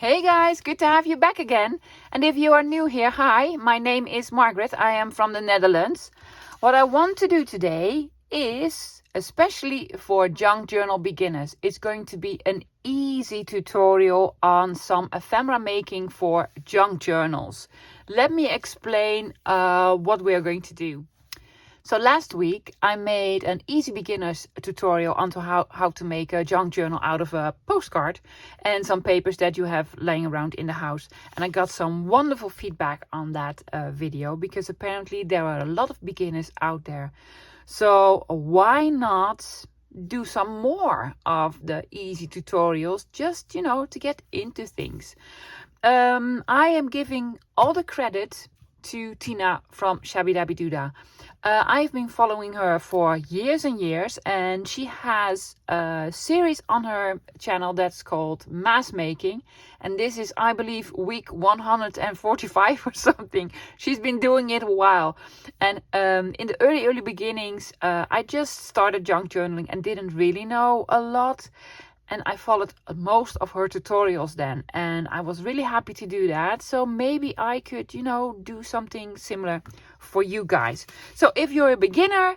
Hey guys, good to have you back again. And if you are new here, hi, my name is Margaret. I am from the Netherlands. What I want to do today is, especially for junk journal beginners, it's going to be an easy tutorial on some ephemera making for junk journals. Let me explain what we are going to do. So last week I made an easy beginner's tutorial on how to make a junk journal out of a postcard and some papers that you have laying around in the house. And I got some wonderful feedback on that video because apparently there are a lot of beginners out there. So why not do some more of the easy tutorials just, to get into things. I am giving all the credit to Tina from Shabby Dabby Doodah. I've been following her for years and years, and she has a series on her channel that's called Mass Making, and this is, I believe, week 145 or something. She's been doing it a while, and in the early beginnings, I just started junk journaling and didn't really know a lot. And I followed most of her tutorials then. And I was really happy to do that. So maybe I could, do something similar for you guys. So if you're a beginner,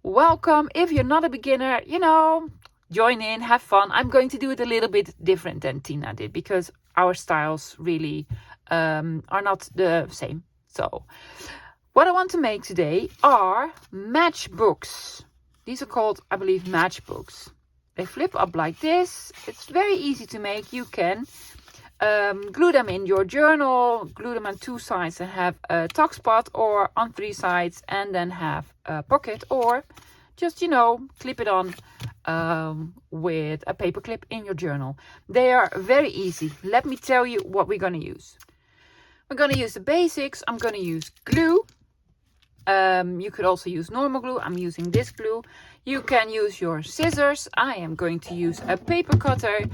welcome. If you're not a beginner, join in, have fun. I'm going to do it a little bit different than Tina did because our styles really are not the same. So what I want to make today are matchbooks. These are called, I believe, matchbooks. They flip up like this. It's very easy to make. You can glue them in your journal, glue them on 2 sides and have a tuck spot, or on 3 sides and then have a pocket, or just, clip it on with a paper clip in your journal. They are very easy. Let me tell you what we're going to use. We're going to use the basics. I'm going to use glue. You could also use normal glue. I'm using this glue. You can use your scissors. I am going to use a paper cutter.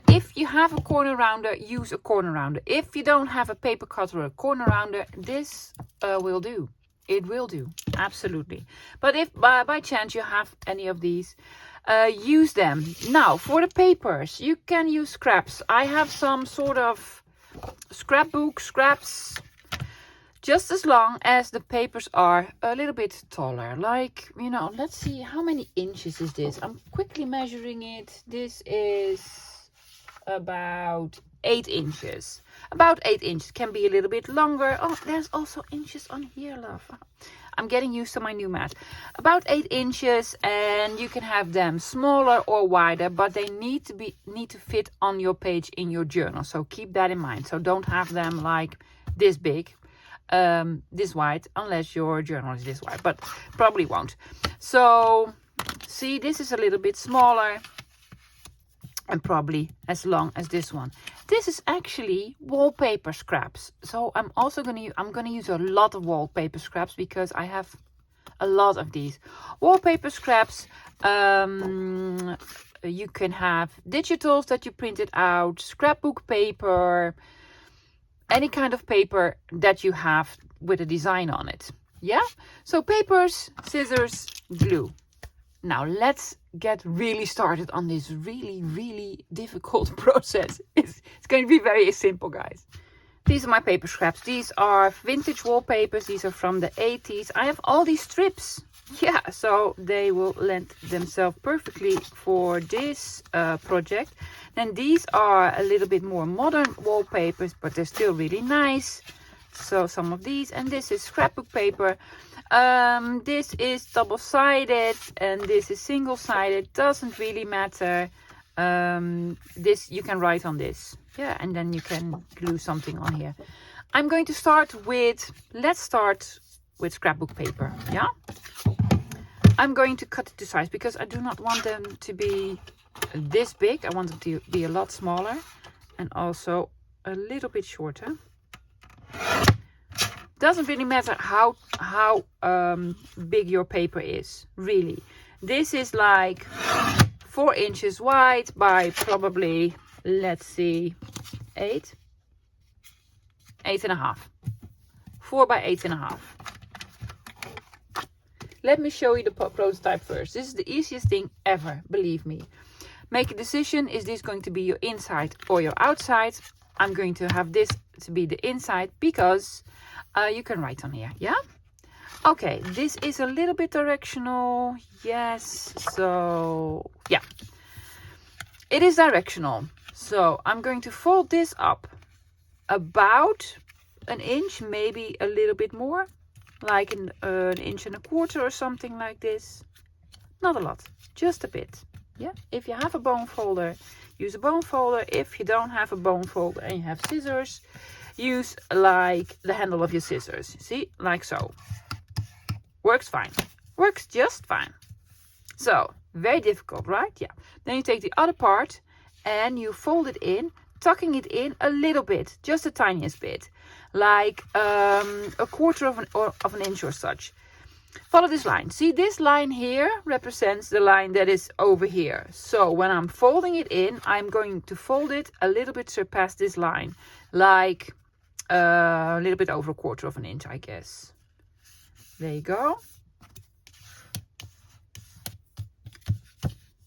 If you have a corner rounder, use a corner rounder. If you don't have a paper cutter or a corner rounder, this will do. It will do, absolutely. But if by chance you have any of these, use them. Now, for the papers, you can use scraps. I have some sort of scrapbook, scraps, just as long as the papers are a little bit taller. Like, let's see, how many inches is this? I'm quickly measuring it. This is about 8 inches. About 8 inches. Can be a little bit longer. Oh, there's also inches on here, love. I'm getting used to my new math. About 8 inches, and you can have them smaller or wider, but they need to fit on your page in your journal. So keep that in mind. So don't have them like this big. This wide, unless your journal is this wide, but probably won't. So see, this is a little bit smaller and probably as long as this one. This is actually wallpaper scraps. So I'm going to use a lot of wallpaper scraps because I have a lot of these wallpaper scraps. You can have digitals that you printed out, scrapbook paper, any kind of paper that you have with a design on it. Yeah? So papers, scissors, glue. Now let's get really started on this really difficult process. It's going to be very simple, guys. These are my paper scraps. These are vintage wallpapers. These are from the 80s. I have all these strips. Yeah, so they will lend themselves perfectly for this project. Then these are a little bit more modern wallpapers, but they're still really nice. So some of these, and this is scrapbook paper. This is double-sided and this is single-sided. Doesn't really matter. This you can write on this. Yeah, and then you can glue something on here. I'm going to start with, let's start with scrapbook paper. Yeah. I'm going to cut it to size because I do not want them to be this big. I want them to be a lot smaller and also a little bit shorter. Doesn't really matter how big your paper is, really. This is like 4 inches wide by probably, let's see, 8.5. 4 by 8.5. Let me show you the prototype first. This is the easiest thing ever, believe me. Make a decision, is this going to be your inside or your outside? I'm going to have this to be the inside because you can write on here, yeah? Okay, this is a little bit directional, yes, so yeah. It is directional, so I'm going to fold this up about an inch, maybe a little bit more, like an 1.25 inches or something like this. Not a lot, just a bit. Yeah, if you have a bone folder, use a bone folder. If you don't have a bone folder and you have scissors, use like the handle of your scissors. See, like so. Works fine. Works just fine. So, very difficult, right? Yeah. Then you take the other part and you fold it in, tucking it in a little bit, just the tiniest bit, like 1/4 of an inch or such. Follow this line. See, this line here represents the line that is over here. So when I'm folding it in, I'm going to fold it a little bit surpass this line, like a little bit over 1/4 of an inch, I guess. There you go.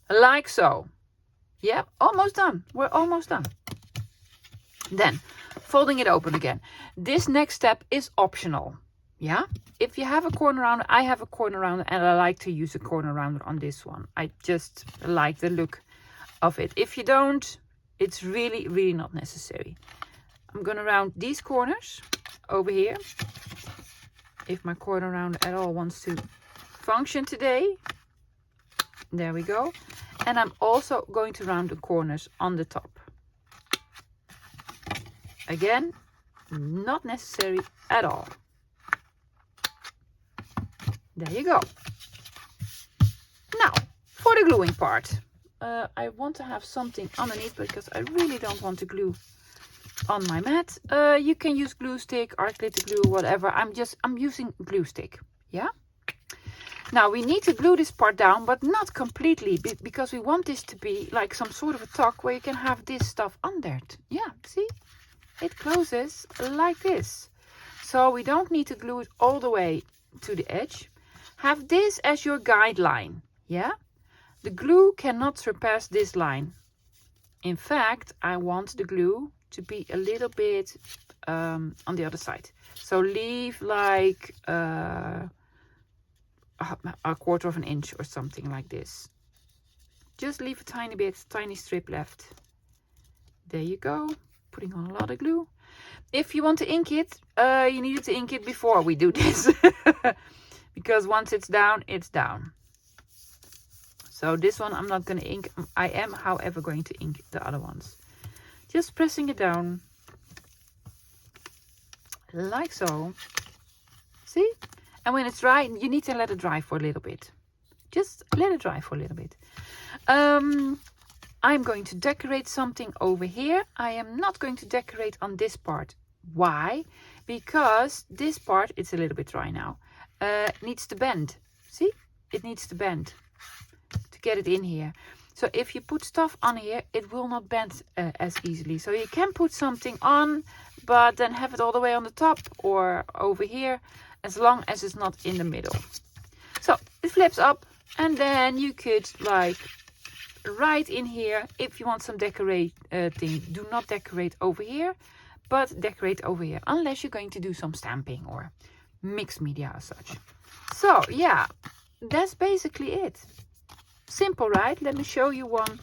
Like so. Yeah, almost done. We're almost done. Then, folding it open again. This next step is optional. Yeah, if you have a corner rounder, I have a corner rounder and I like to use a corner rounder on this one. I just like the look of it. If you don't, it's really, really not necessary. I'm going to round these corners over here. If my corner rounder at all wants to function today. There we go. And I'm also going to round the corners on the top. Again, not necessary at all. There you go. Now, for the gluing part. I want to have something underneath because I really don't want to glue on my mat. You can use glue stick, art glitter glue, whatever. I'm using glue stick. Yeah. Now we need to glue this part down, but not completely, because we want this to be like some sort of a tuck where you can have this stuff under it. Yeah, see? It closes like this. So we don't need to glue it all the way to the edge. Have this as your guideline. Yeah? The glue cannot surpass this line. In fact, I want the glue to be a little bit on the other side. So leave like a 1/4 of an inch or something like this. Just leave a tiny bit, tiny strip left. There you go. Putting on a lot of glue. If you want to ink it, you needed to ink it before we do this. Because once it's down, it's down. So this one I'm not going to ink. I am, however, going to ink the other ones. Just pressing it down. Like so. See? And when it's dry, you need to let it dry for a little bit. Just let it dry for a little bit. I'm going to decorate something over here. I am not going to decorate on this part. Why? Because this part, it's a little bit dry now, needs to bend. See? It needs to bend to get it in here. So if you put stuff on here, it will not bend as easily. So you can put something on, but then have it all the way on the top or over here, as long as it's not in the middle. So it flips up, and then you could like right in here, if you want some decorating, do not decorate over here, but decorate over here, unless you're going to do some stamping or mixed media as such. So yeah, that's basically it. Simple, right? Let me show you one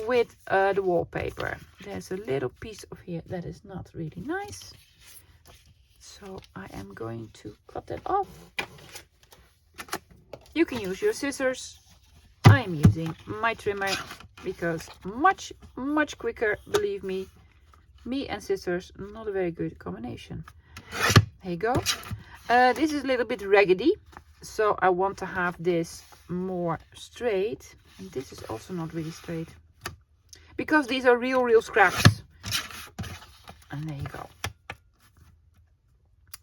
with the wallpaper. There's a little piece of here that is not really nice. So I am going to cut that off. You can use your scissors. I am using my trimmer because much quicker, believe me. Me and scissors, not a very good combination. There you go. This is a little bit raggedy, so I want to have this more straight. And this is also not really straight because these are real scraps. And there you go.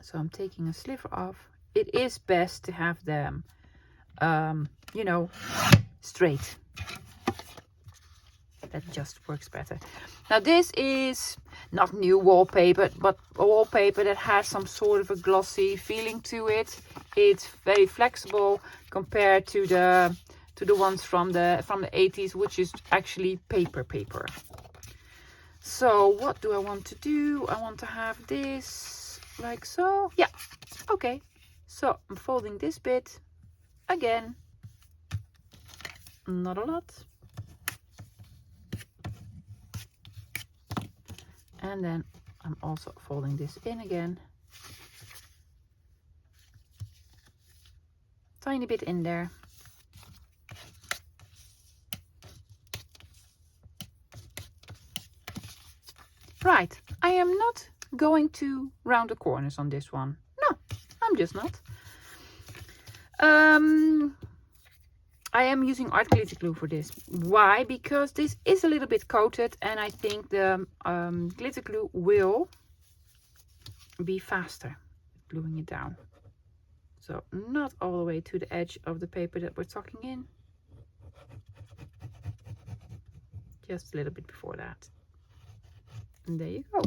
So I'm taking a sliver off. It is best to have them, you know, straight. That just works better. Now this is not new wallpaper, but a wallpaper that has some sort of a glossy feeling to it. It's very flexible compared to the ones from the 80s, which is actually paper. So what do I want to do? I want to have this like so. Yeah, okay. So I'm folding this bit again. Not a lot. And then I'm also folding this in again. Tiny bit in there. Right, I am not going to round the corners on this one. No, I'm just not. I am using art glitter glue for this. Why? Because this is a little bit coated and I think the glitter glue will be faster gluing it down. So not all the way to the edge of the paper that we're tucking in. Just a little bit before that. And there you go.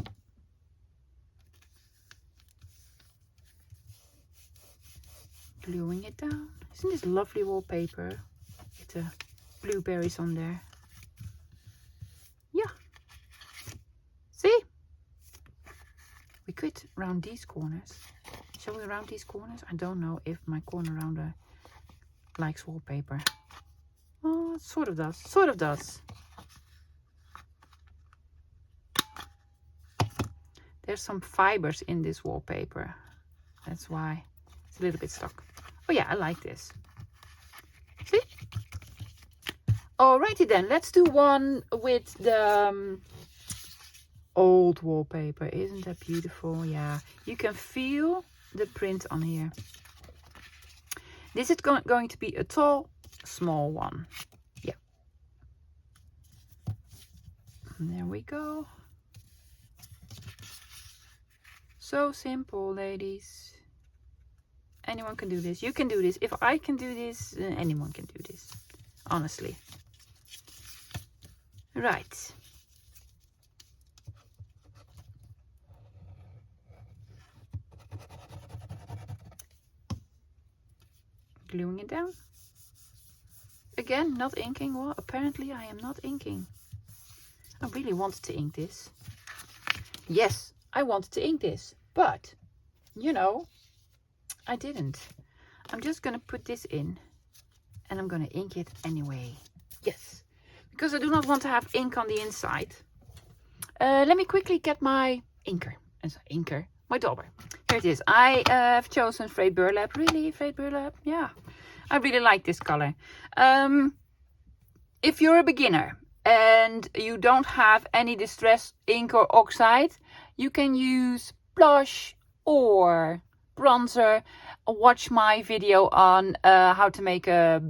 Gluing it down. Isn't this lovely wallpaper with the blueberries on there? Yeah. See? We could round these corners. Shall we round these corners? I don't know if my corner rounder likes wallpaper. Oh, it sort of does. Sort of does. There's some fibers in this wallpaper. That's why it's a little bit stuck. Oh yeah, I like this. See? Alrighty then, let's do one with the old wallpaper. Isn't that beautiful? Yeah, you can feel the print on here. This is going to be a tall, small one. Yeah. And there we go. So simple, ladies. Anyone can do this. You can do this. If I can do this, anyone can do this. Honestly. Right. Gluing it down. Again, not inking. Well, apparently I am not inking. I really wanted to ink this. Yes, I wanted to ink this. But, you know, I didn't. I'm just going to put this in. And I'm going to ink it anyway. Yes. Because I do not want to have ink on the inside. Let me quickly get my inker. My dauber. Here it is. I have chosen frayed burlap. Really? Frayed burlap? Yeah. I really like this color. If you're a beginner and you don't have any distress ink or oxide, you can use blush or bronzer. Watch my video on how to make a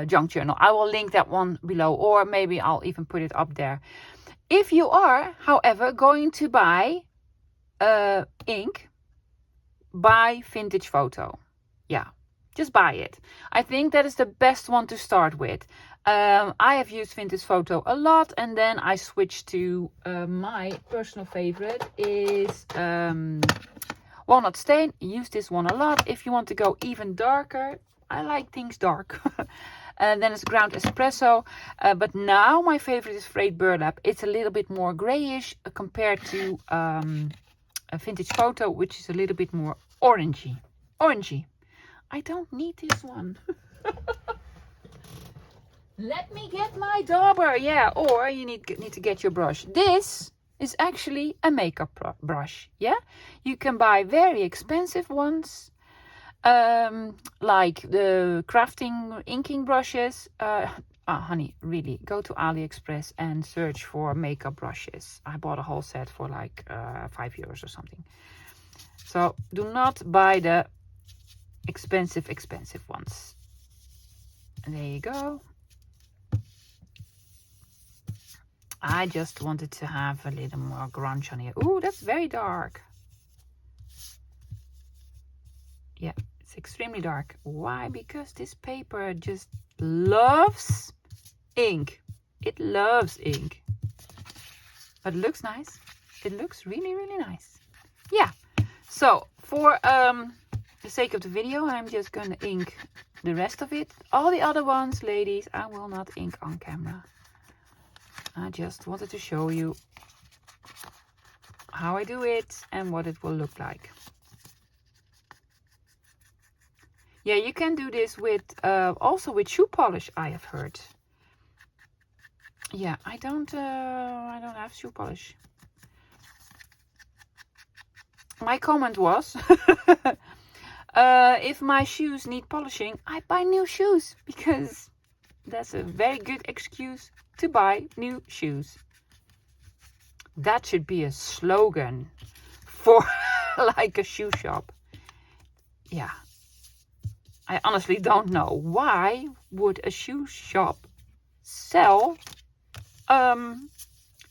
junk journal. I will link that one below, or maybe I'll even put it up there. If you are, however, going to buy ink, buy Vintage Photo. Yeah, just buy it. I think that is the best one to start with. I have used Vintage Photo a lot, and then I switched to my personal favorite is Walnut Stain. Use this one a lot. If you want to go even darker, I like things dark. And then it's ground espresso. But now my favorite is frayed burlap. It's a little bit more grayish compared to a Vintage Photo, which is a little bit more orangey. I don't need this one. Let me get my dauber. Yeah, or you need to get your brush. This is actually a makeup brush. Yeah, you can buy very expensive ones, like the crafting inking brushes. Honey, really, go to AliExpress and search for makeup brushes. I bought a whole set for like €5 or something. So do not buy the expensive ones. And there you go. I just wanted to have a little more grunge on here. Ooh, that's very dark. Yeah, it's extremely dark. Why? Because this paper just loves ink. It loves ink. But it looks nice. It looks really, really nice. Yeah. So for the sake of the video, I'm just going to ink the rest of it. All the other ones, ladies, I will not ink on camera. I just wanted to show you how I do it and what it will look like. Yeah, you can do this with also with shoe polish, I have heard. Yeah, I don't have shoe polish. My comment was, if my shoes need polishing, I buy new shoes, because that's a very good excuse to buy new shoes. That should be a slogan for like a shoe shop. Yeah. I honestly don't know, why would a shoe shop sell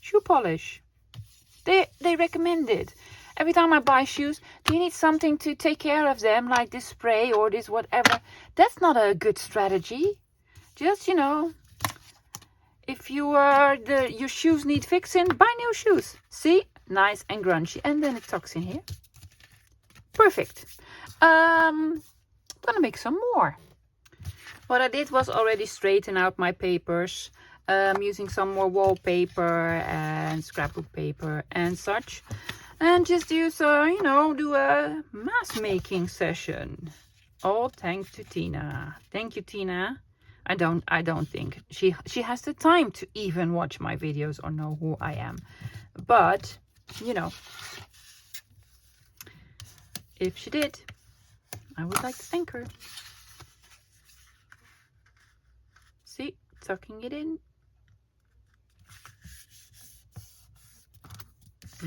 shoe polish? They recommend it. Every time I buy shoes, do you need something to take care of them, like this spray or this whatever? That's not a good strategy. Just, you know, if your shoes need fixing, buy new shoes. See? Nice and grungy. And then it tucks in here. Perfect. I'm gonna make some more. What I did was already straighten out my papers, using some more wallpaper and scrapbook paper and such. And just use, you know, do a mask making session. All thanks to Tina. Thank you, Tina. I don't think she has the time to even watch my videos or know who I am. But, you know, if she did, I would like to thank her. See, tucking it in.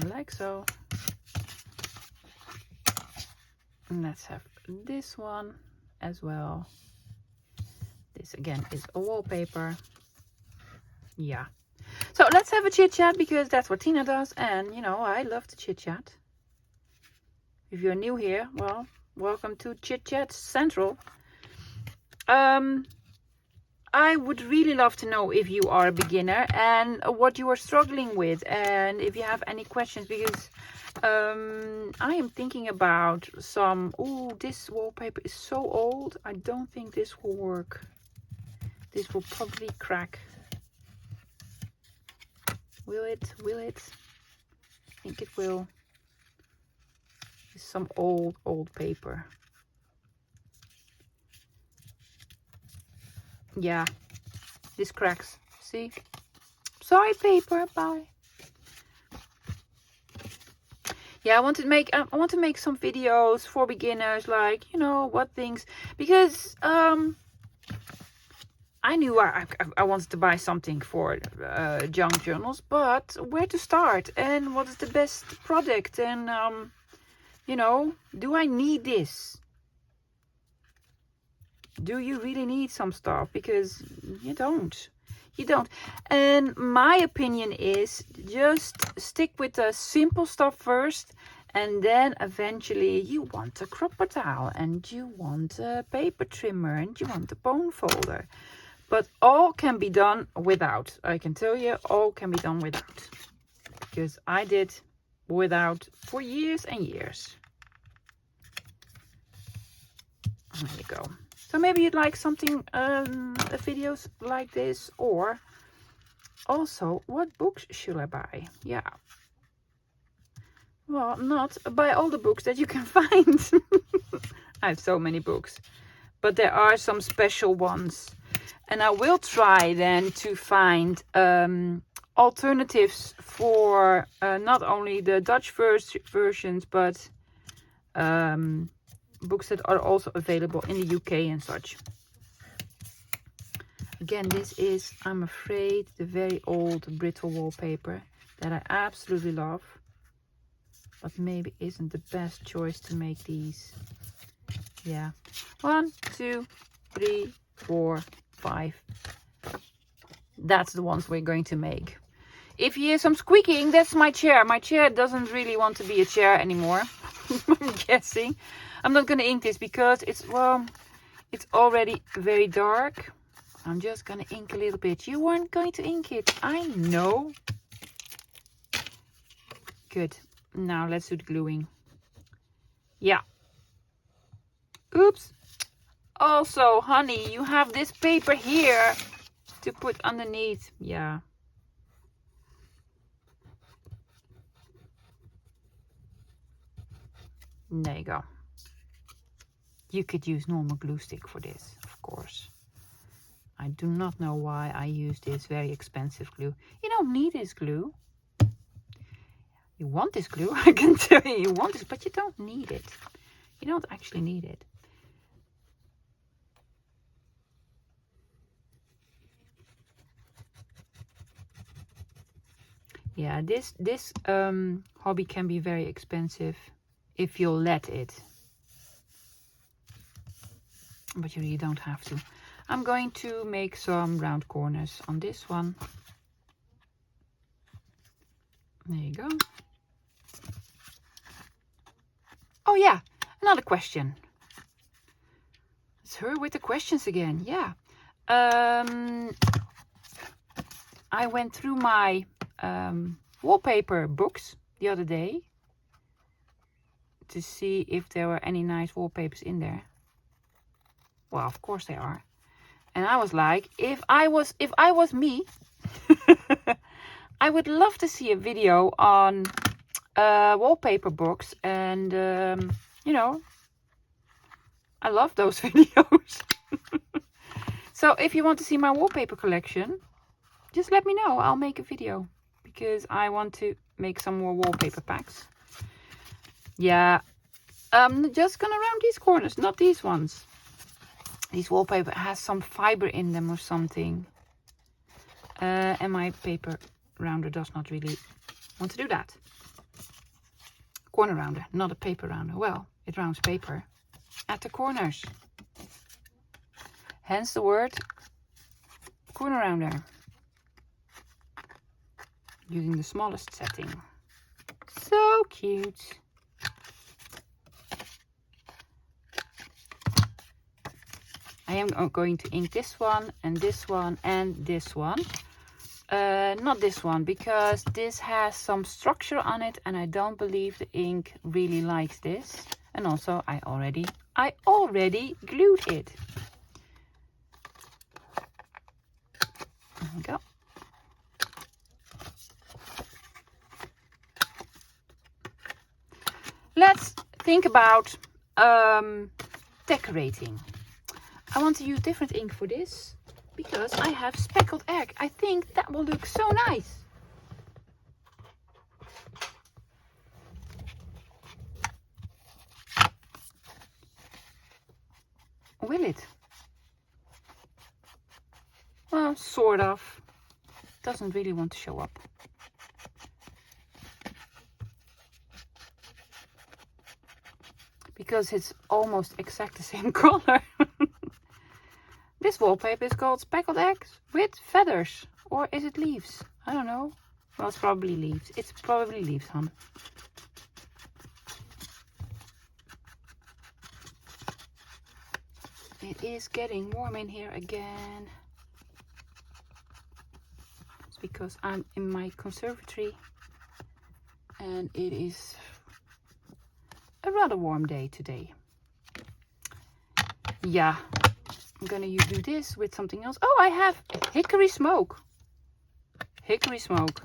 Like so. And let's have this one as well. This again is a wallpaper. Yeah. So let's have a chit chat, because that's what Tina does. And you know, I love to chit chat. If you're new here, well, welcome to Chit Chat Central. I would really love to know if you are a beginner and what you are struggling with, and if you have any questions, because I am thinking about some. Oh, this wallpaper is so old. I don't think this will work. This will probably crack. Will it? Will it? I think it will. It's some old paper. Yeah, this cracks. See? Sorry, paper. Bye. Yeah, I want to make some videos for beginners, like, you know, what things, because I knew I wanted to buy something for junk journals, but where to start and what is the best product, and you know, do I need this? Do you really need some stuff? Because you don't. You don't. And my opinion is, just stick with the simple stuff first, and then eventually you want a crop towel, and you want a paper trimmer, and you want a bone folder. But all can be done without. I can tell you, all can be done without. Because I did without for years and years. There you go. So maybe you'd like something, videos like this, or also, what books should I buy? Yeah. Well, not buy all the books that you can find. I have so many books, but there are some special ones. And I will try then to find alternatives for not only the Dutch versions, but books that are also available in the UK and such. Again, this is, I'm afraid, the very old brittle wallpaper that I absolutely love, but maybe isn't the best choice to make these. Yeah, 1, 2, 3, 4, 5. That's the ones we're going to make. If you hear some squeaking, that's my chair. My chair doesn't really want to be a chair anymore. I'm guessing. I'm not going to ink this because it's, well, it's already very dark. I'm just going to ink a little bit. You weren't going to ink it. I know. Good. Now let's do the gluing. Yeah. Oops. Also, honey, you have this paper here to put underneath. Yeah. There you go. You could use normal glue stick for this, of course. I do not know why I use this very expensive glue. You don't need this glue. You want this glue, I can tell you, you want this, but you don't need it. You don't actually need it. Yeah, this hobby can be very expensive if you'll let it. But you really don't have to. I'm going to make some round corners on this one. There you go. Oh yeah, another question. It's her with the questions again. Yeah. I went through my wallpaper books the other day to see if there were any nice wallpapers in there. Well, of course they are. And I was like, if I was me, I would love to see a video on wallpaper books, and you know, I love those videos. So if you want to see my wallpaper collection, just let me know. I'll make a video because I want to make some more wallpaper packs. Yeah, I'm just gonna round these corners, not these ones. These wallpaper has some fiber in them or something. And my paper rounder does not really want to do that. Corner rounder, not a paper rounder. Well, it rounds paper at the corners. Hence the word corner rounder. Using the smallest setting. So cute. I am going to ink this one and this one and this one. Not this one, because this has some structure on it and I don't believe the ink really likes this. And also I already glued it. There we go. Let's think about decorating. I want to use different ink for this because I have speckled egg. I think that will look so nice. Will it? Well, sort of. Doesn't really want to show up. Because it's almost exact the same color. This wallpaper is called speckled eggs with feathers. Or is it leaves? I don't know. Well, it's probably leaves. It's probably leaves, hon. It is getting warm in here again. It's because I'm in my conservatory. And it is a rather warm day today. Yeah. I'm gonna do this with something else. Oh, I have hickory smoke. Hickory smoke.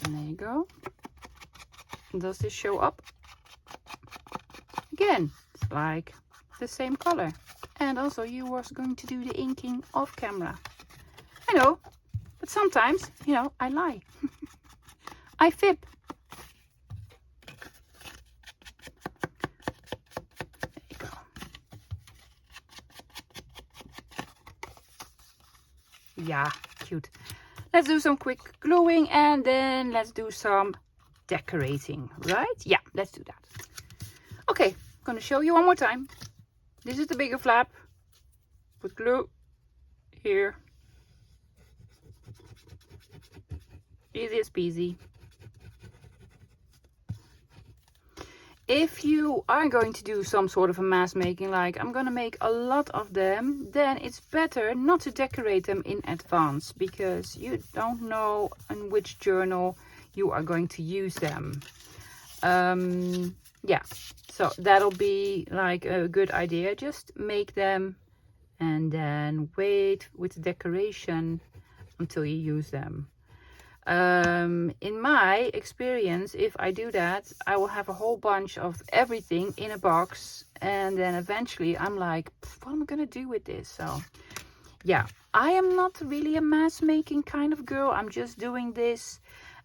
And there you go. Does this show up? Again, it's like the same color. And also you was going to do the inking off camera. I know, but sometimes, you know, I lie. I fib. Yeah, cute. Let's do some quick gluing and then let's do some decorating, right? Yeah, let's do that. Okay, I'm gonna show you one more time. This is the bigger flap. Put glue here. Easy as peasy. If you are going to do some sort of a mass making, like I'm gonna make a lot of them, then it's better not to decorate them in advance because you don't know in which journal you are going to use them. Yeah, so that'll be like a good idea. Just make them and then wait with the decoration until you use them. In my experience, if I do that, I will have a whole bunch of everything in a box, and then eventually I'm like, what am I gonna do with this? So yeah, I am not really a mass making kind of girl. I'm just doing this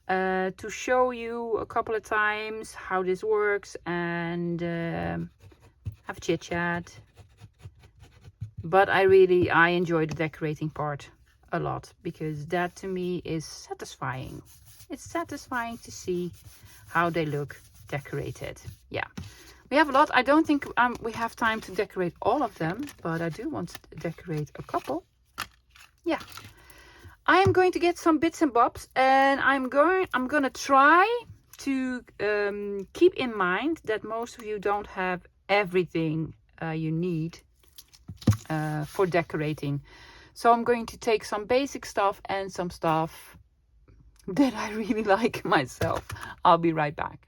to show you a couple of times how this works, and have a chit chat. But I enjoy the decorating part a lot, because that to me is satisfying. It's satisfying to see how they look decorated. Yeah, we have a lot. I don't think we have time to decorate all of them, but I do want to decorate a couple. Yeah, I am going to get some bits and bobs, and I'm gonna try to keep in mind that most of you don't have everything you need for decorating. So I'm going to take some basic stuff and some stuff that I really like myself. I'll be right back.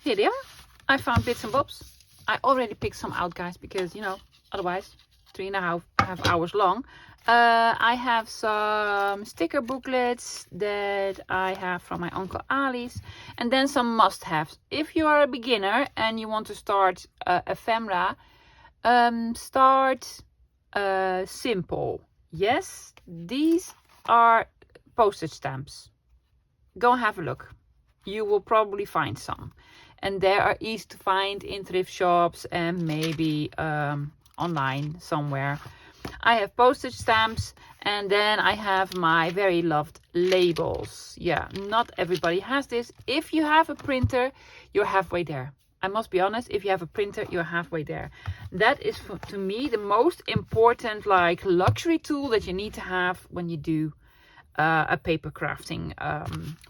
Here they are. I found bits and bobs. I already picked some out, guys, because, you know, otherwise 3.5 hours long. I have some sticker booklets that I have from my Uncle Ali's, and then some must-haves. If you are a beginner and you want to start ephemera, start simple. Yes, these are postage stamps. Go and have a look. You will probably find some, and they are easy to find in thrift shops and maybe online somewhere. I have postage stamps, and then I have my very loved labels. Yeah, not everybody has this. If you have a printer, you're halfway there. I must be honest, if you have a printer, you're halfway there. That is, to me, the most important, like, luxury tool that you need to have when you do a paper crafting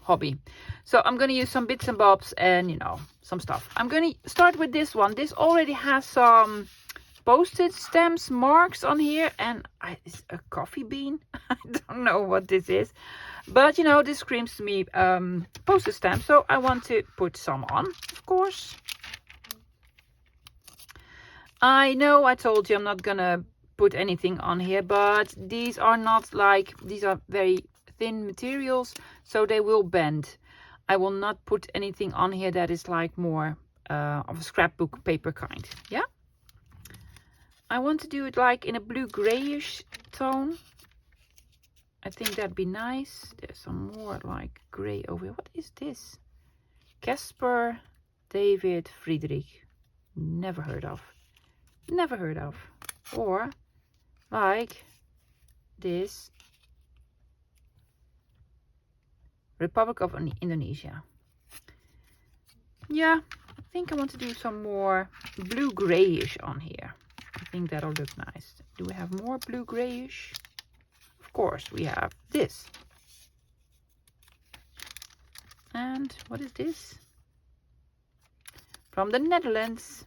hobby. So I'm going to use some bits and bobs and, you know, some stuff. I'm going to start with this one. This already has some postage stamps marks on here, and it's a coffee bean. I don't know what this is, but, you know, this screams to me postage stamp, so I want to put some on, of course. I know I told you I'm not gonna put anything on here, but these are not like, these are very thin materials, so they will bend. I will not put anything on here that is like more of a scrapbook paper kind. Yeah, I want to do it like in a blue grayish tone. I think that'd be nice. There's some more like gray over here. What is this? Casper David Friedrich. Never heard of. Never heard of. Or like this, Republic of Indonesia. Yeah, I think I want to do some more blue grayish on here. I think that'll look nice. Do we have more blue grayish? Of course we have this. And what is this? From the Netherlands.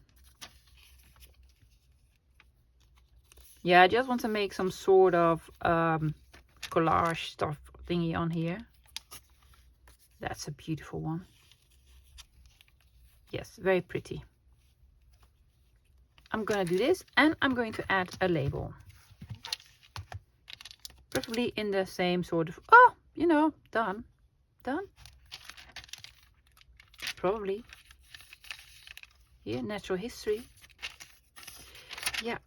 Yeah, I just want to make some sort of collage stuff thingy on here. That's a beautiful one. Yes, very pretty. I'm gonna do this, and I'm going to add a label. Preferably in the same sort of, oh, you know, done. Probably. Here, natural history. Yeah.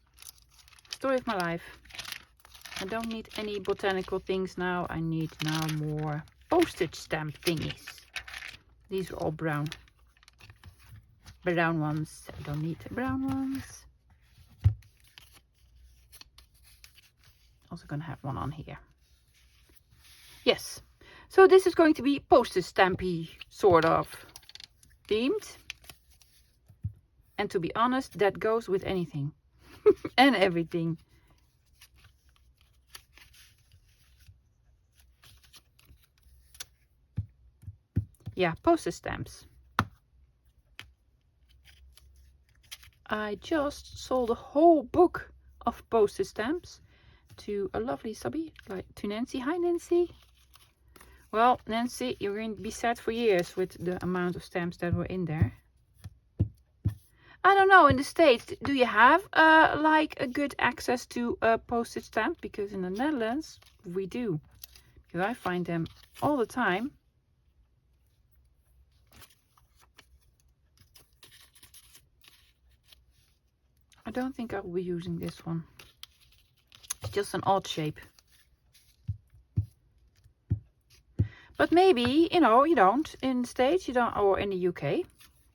Story of my life. I don't need any botanical things now. I need now more postage stamp thingies. These are all brown. Brown ones. I don't need brown ones. Also gonna have one on here. Yes. So this is going to be postage stampy sort of themed. And to be honest, that goes with anything. And everything. Yeah, postage stamps. I just sold a whole book of postage stamps to a lovely subby, like to Nancy. Hi, Nancy. Well, Nancy, you're going to be sad for years with the amount of stamps that were in there. I don't know, in the States, do you have like a good access to a postage stamp? Because in the Netherlands, we do. because I find them all the time. I don't think I will be using this one. It's just an odd shape. But maybe, you know, you don't. In the States, you don't, or in the UK.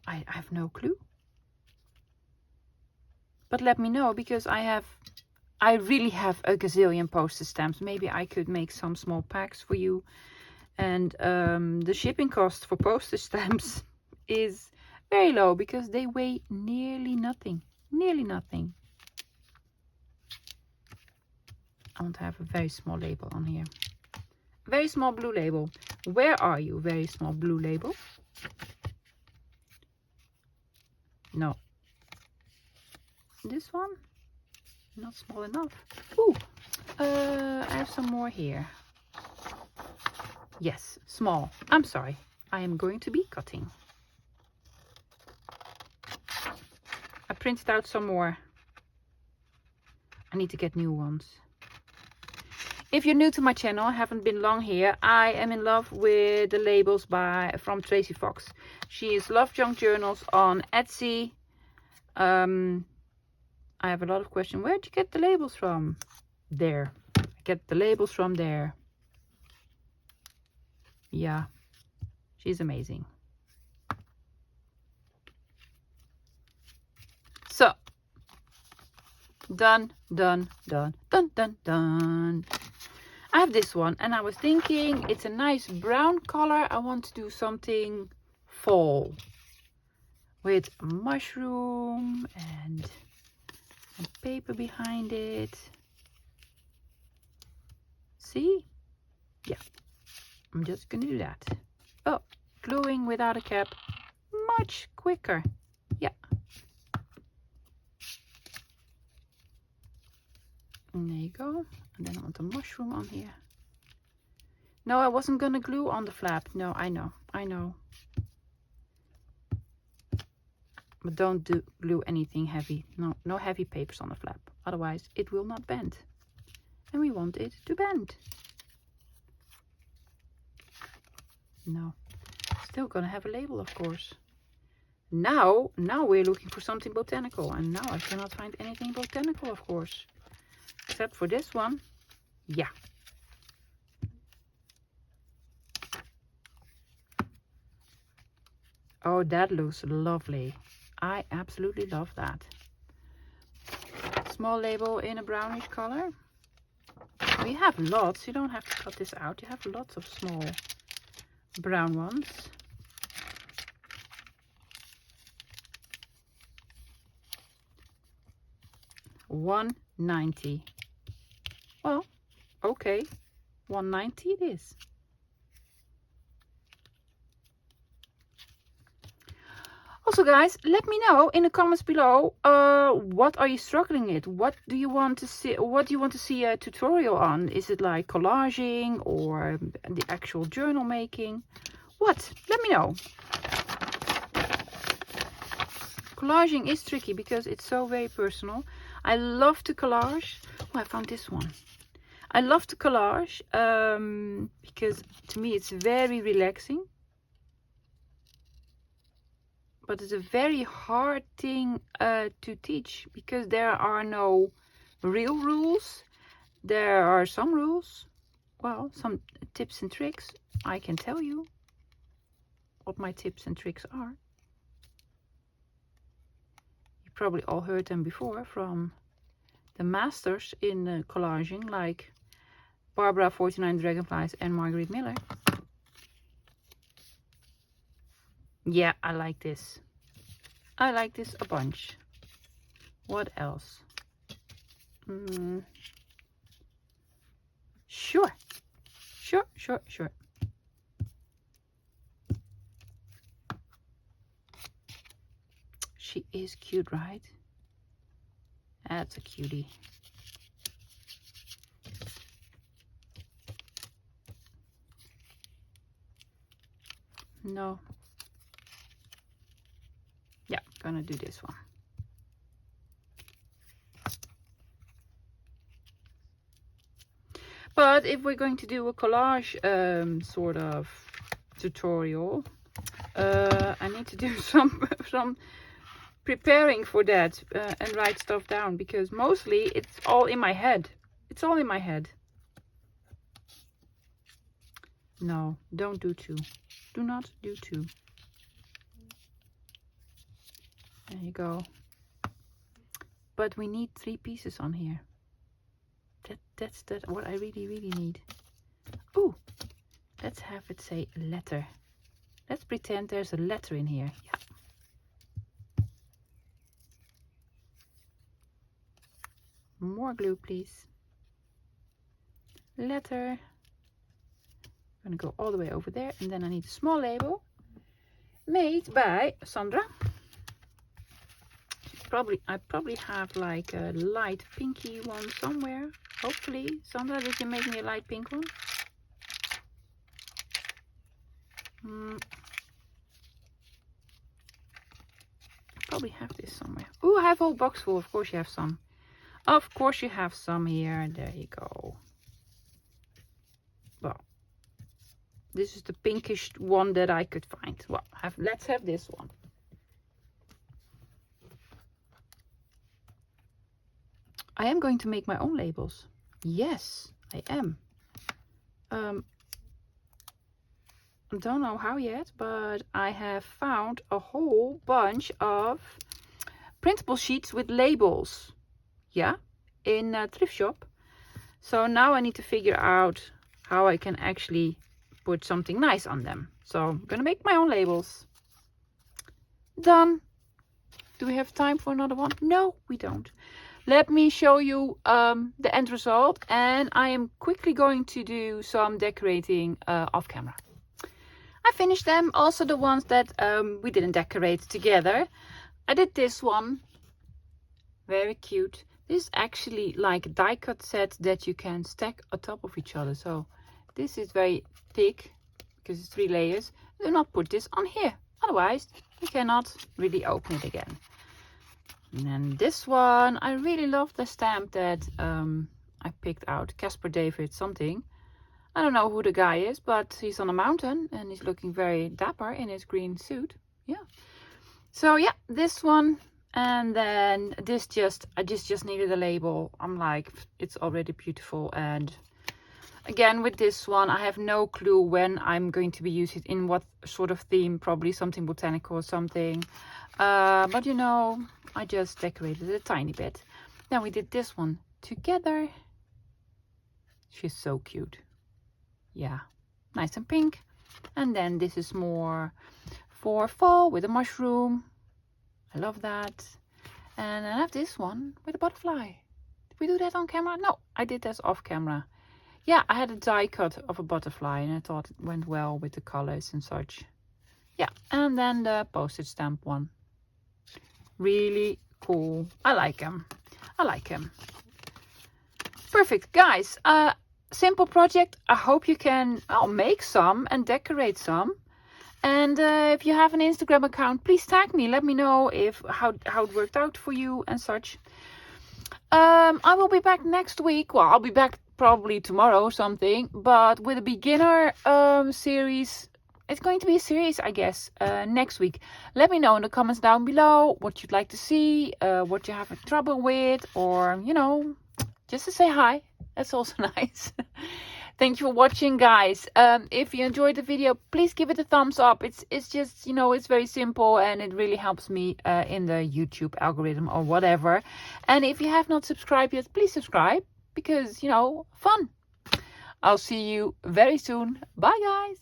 I have no clue. But let me know, because I really have a gazillion postage stamps. Maybe I could make some small packs for you. And the shipping cost for postage stamps is very low, because they weigh nearly nothing. Nearly nothing. I want to have a very small label on here. Very small blue label. Where are you, very small blue label? No. This one? Not small enough. Ooh. I have some more here. Yes, small. I'm sorry. I am going to be cutting. I printed out some more. I need to get new ones. If you're new to my channel, haven't been long here, I am in love with the labels from Tracy Fox. She is Love Junk Journals on Etsy. I have a lot of questions. Where'd you get the labels from? There. I get the labels from there. Yeah. She's amazing. So. Done, done, done, done, done, done. I have this one, and I was thinking it's a nice brown color. I want to do something fall with mushroom and some paper behind it. See? Yeah, I'm just gonna do that. Oh, gluing without a cap, much quicker. Yeah. And there you go. And then I want the mushroom on here. No, I wasn't gonna glue on the flap. No, I know. But don't glue anything heavy. No heavy papers on the flap. Otherwise, it will not bend. And we want it to bend. No. Still gonna have a label, of course. Now we're looking for something botanical. And now I cannot find anything botanical, of course. Except for this one. Yeah. Oh, that looks lovely. I absolutely love that. Small label in a brownish color. We have lots. You don't have to cut this out. You have lots of small brown ones. $1.90. Well, okay, $1.90 it is. Also, guys, let me know in the comments below. What are you struggling with? What do you want to see? What do you want to see a tutorial on? Is it like collaging or the actual journal making? What? Let me know. Collaging is tricky because it's so very personal. I love to collage. Oh, I found this one. I love to collage because to me it's very relaxing. But it's a very hard thing to teach because there are no real rules. There are some rules. Well, some tips and tricks. I can tell you what my tips and tricks are. You probably all heard them before from the masters in collaging, like Barbara 49 Dragonflies and Margaret Miller. Yeah, I like this. I like this a bunch. What else? Sure. She is cute, right? That's a cutie. No. Yeah, gonna do this one. But if we're going to do a collage sort of tutorial, I need to do some preparing for that and write stuff down, because mostly it's all in my head. It's all in my head. No, don't do two. Do not do two. There you go. But we need 3 pieces on here. That's what I really need. Ooh, let's have it say letter. Let's pretend there's a letter in here. Yeah. More glue, please. Letter. I'm gonna go all the way over there, and then I need a small label made by Sandra. I probably have like a light pinky one somewhere. Hopefully, Sandra, did you make me a light pink one? Probably have this somewhere. Oh, I have a whole box full. Of course you have some. Of course you have some here. There you go. Well, this is the pinkish one that I could find. Well, let's have this one. I am going to make my own labels. Yes, I am. I don't know how yet, but I have found a whole bunch of printable sheets with labels. Yeah, in a thrift shop. So now I need to figure out how I can actually put something nice on them. So I'm gonna make my own labels. Done. Do we have time for another one? No, we don't. Let me show you the end result, and I am quickly going to do some decorating off camera. I finished them, also the ones that we didn't decorate together. I did this one, very cute. This is actually like a die cut set that you can stack on top of each other. So this is very thick because it's 3 layers. Do not put this on here, otherwise you cannot really open it again. And then this one, I really love the stamp that I picked out, Casper David something. I don't know who the guy is, but he's on a mountain and he's looking very dapper in his green suit. Yeah. So yeah, this one, and then this I just needed a label. I'm like, it's already beautiful. And again, with this one, I have no clue when I'm going to be using it, in what sort of theme, probably something botanical or something. But you know, I just decorated it a tiny bit. Then we did this one together. She's so cute. Yeah, nice and pink. And then this is more for fall with a mushroom. I love that. And I have this one with a butterfly. Did we do that on camera? No, I did this off camera. Yeah, I had a die cut of a butterfly and I thought it went well with the colors and such. Yeah, and then the postage stamp one. Really cool. I like him. I like him. Perfect, guys. Simple project. I hope you can make some and decorate some. And if you have an Instagram account, please tag me. Let me know how it worked out for you and such. I will be back next week. Well, I'll be back probably tomorrow or something. But with a beginner series. It's going to be a series, I guess, next week. Let me know in the comments down below what you'd like to see, what you have trouble with, or, you know, just to say hi. That's also nice. Thank you for watching, guys. If you enjoyed the video, please give it a thumbs up. It's just, you know, it's very simple and it really helps me in the YouTube algorithm or whatever. And if you have not subscribed yet, please subscribe because, you know, fun. I'll see you very soon. Bye, guys.